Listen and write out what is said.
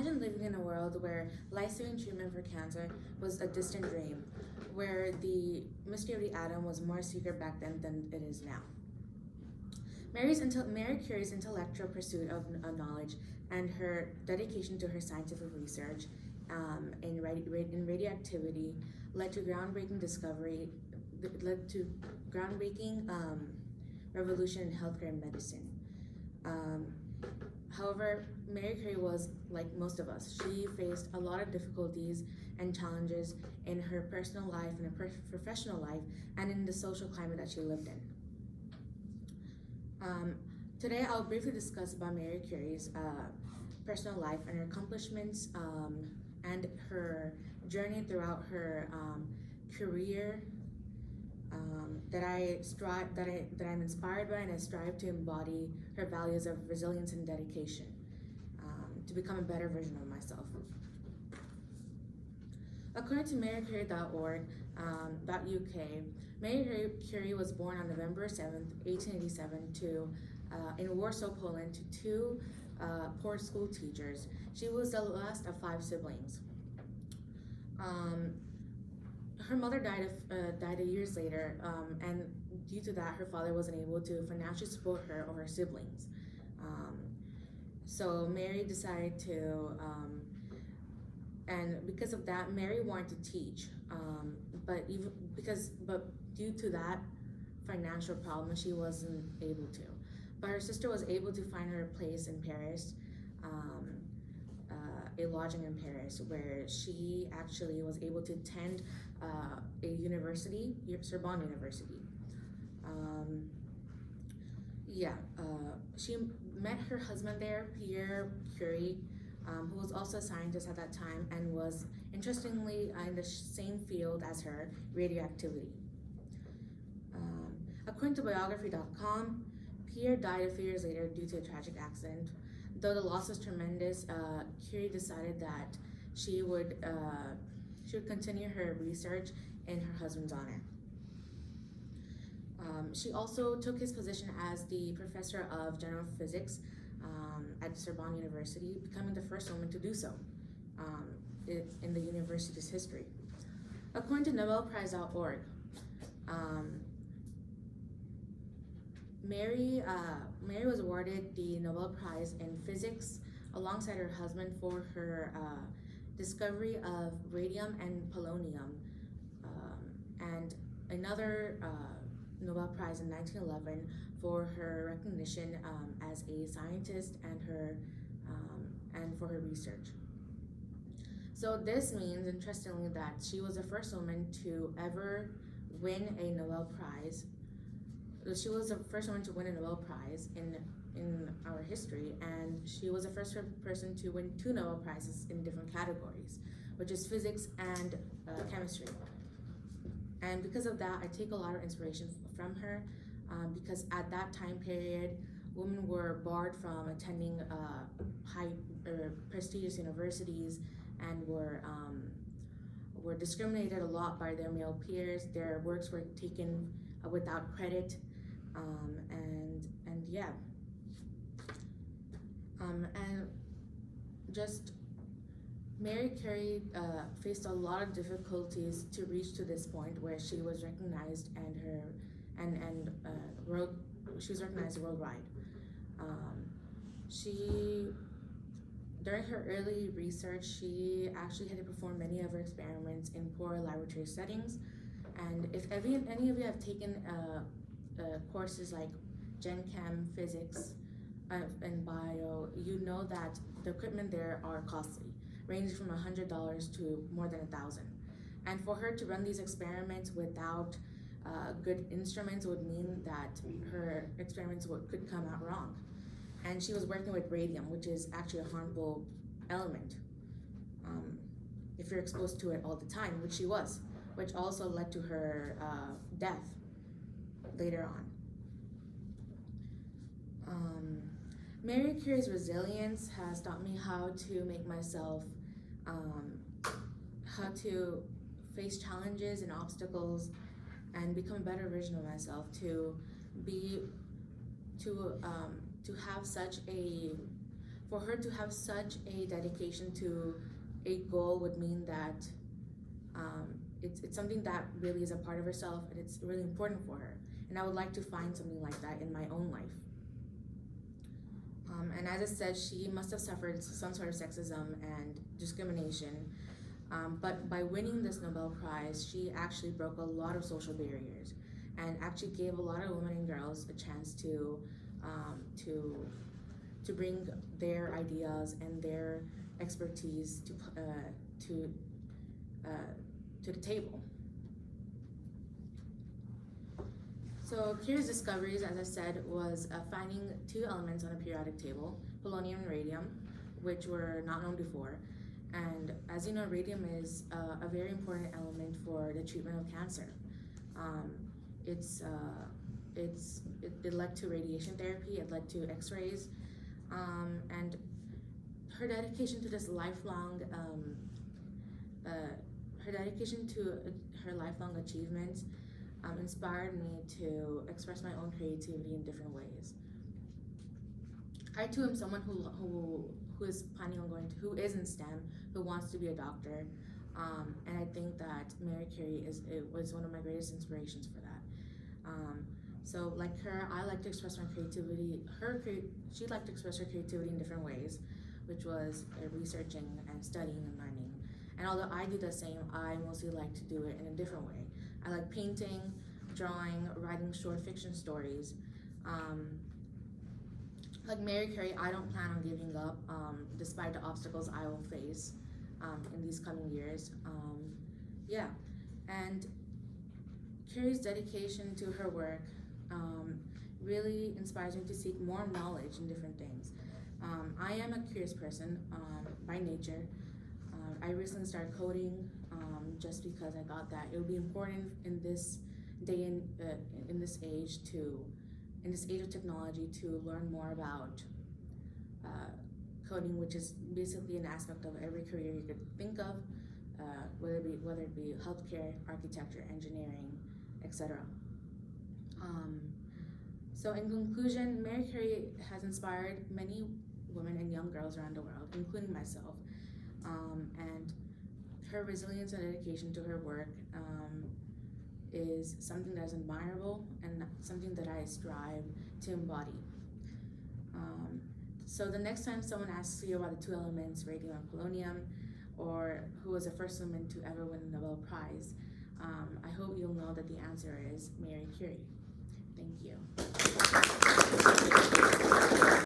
Imagine living in a world where life-saving treatment for cancer was a distant dream, where the mystery of the atom was more secret back then than it is now. Mary Curie's intellectual pursuit of knowledge and her dedication to her scientific research in radioactivity led to groundbreaking revolution in healthcare and medicine. Um, However, Mary Curie was like most of us. She faced a lot of difficulties and challenges in her personal life, in her professional life, and in the social climate that she lived in. Um, Today, I'll briefly discuss about Mary Curie's personal life and her accomplishments and her journey throughout her career that I'm inspired by, and I strive to embody her values of resilience and dedication to become a better version of myself. According to MaryCurie.org, .uk, Mary Curie was born on November 7th, 1887, in Warsaw, Poland, to two poor school teachers. She was the last of 5 siblings. Her mother died years later, and due to that, her father wasn't able to financially support her or her siblings. So Mary decided to, and because of that, Mary wanted to teach, but due to that financial problem, she wasn't able to. But her sister was able to find her a place in Paris. A lodging in Paris, where she actually was able to attend a university, Sorbonne University. She met her husband there, Pierre Curie, who was also a scientist at that time and was, interestingly, in the same field as her, radioactivity. According to biography.com, Pierre died a few years later due to a tragic accident. Though the loss was tremendous, Curie decided that she would continue her research in her husband's honor. She also took his position as the professor of general physics at Sorbonne University, becoming the first woman to do so in the university's history. According to NobelPrize.org, Mary was awarded the Nobel Prize in Physics alongside her husband for her discovery of radium and polonium, and another Nobel Prize in 1911 for her recognition as a scientist and for her research. So this means, interestingly, that she was the first woman to ever win a Nobel Prize. She was the first woman to win a Nobel Prize in our history, and she was the first person to win 2 Nobel Prizes in different categories, which is physics and chemistry. And because of that, I take a lot of inspiration from her, because at that time period, women were barred from attending high or prestigious universities and were discriminated a lot by their male peers. Their works were taken without credit. Mary Curie faced a lot of difficulties to reach to this point where she was recognized she was recognized worldwide. During her early research, she actually had to perform many of her experiments in poor laboratory settings. And if any of you have taken courses like Gen Chem, physics, and bio, you know that the equipment there are costly, ranging from $100 to more than $1,000. And for her to run these experiments without good instruments would mean that her experiments could come out wrong. And she was working with radium, which is actually a harmful element if you're exposed to it all the time, which she was, which also led to her death later on. Mary Curie's resilience has taught me how to make myself, how to face challenges and obstacles and become a better version of myself, to have such a for her to have such a dedication to a goal would mean that it's something that really is a part of herself, and it's really important for her. And I would like to find something like that in my own life. And as I said, she must have suffered some sort of sexism and discrimination. But by winning this Nobel Prize, she actually broke a lot of social barriers and actually gave a lot of women and girls a chance to bring their ideas and their expertise to the table. So Curie's discoveries, as I said, was finding two elements on a periodic table, polonium and radium, which were not known before. And as you know, radium is a very important element for the treatment of cancer. It led to radiation therapy, it led to x-rays, and her dedication to this lifelong, her dedication to her lifelong achievements inspired me to express my own creativity in different ways. I too am someone who is planning on who is in STEM, who wants to be a doctor, and I think that Mary Curie was one of my greatest inspirations for that. So like her, I like to express my creativity. She liked to express her creativity in different ways, which was researching and studying and learning. And although I do the same, I mostly like to do it in a different way. I like painting, drawing, writing short fiction stories. Like Mary Curie, I don't plan on giving up despite the obstacles I will face in these coming years. Yeah, and Curie's dedication to her work really inspires me to seek more knowledge in different things. I am a curious person by nature. I recently started coding just because I thought that it would be important in this day in this age of technology to learn more about coding, which is basically an aspect of every career you could think of, whether it be healthcare, architecture, engineering, etc. So in conclusion, Mary Curie has inspired many women and young girls around the world, including myself. And her resilience and dedication to her work is something that is admirable and something that I strive to embody. So the next time someone asks you about the two elements, radium and polonium, or who was the first woman to ever win a Nobel Prize, I hope you'll know that the answer is Mary Curie. Thank you.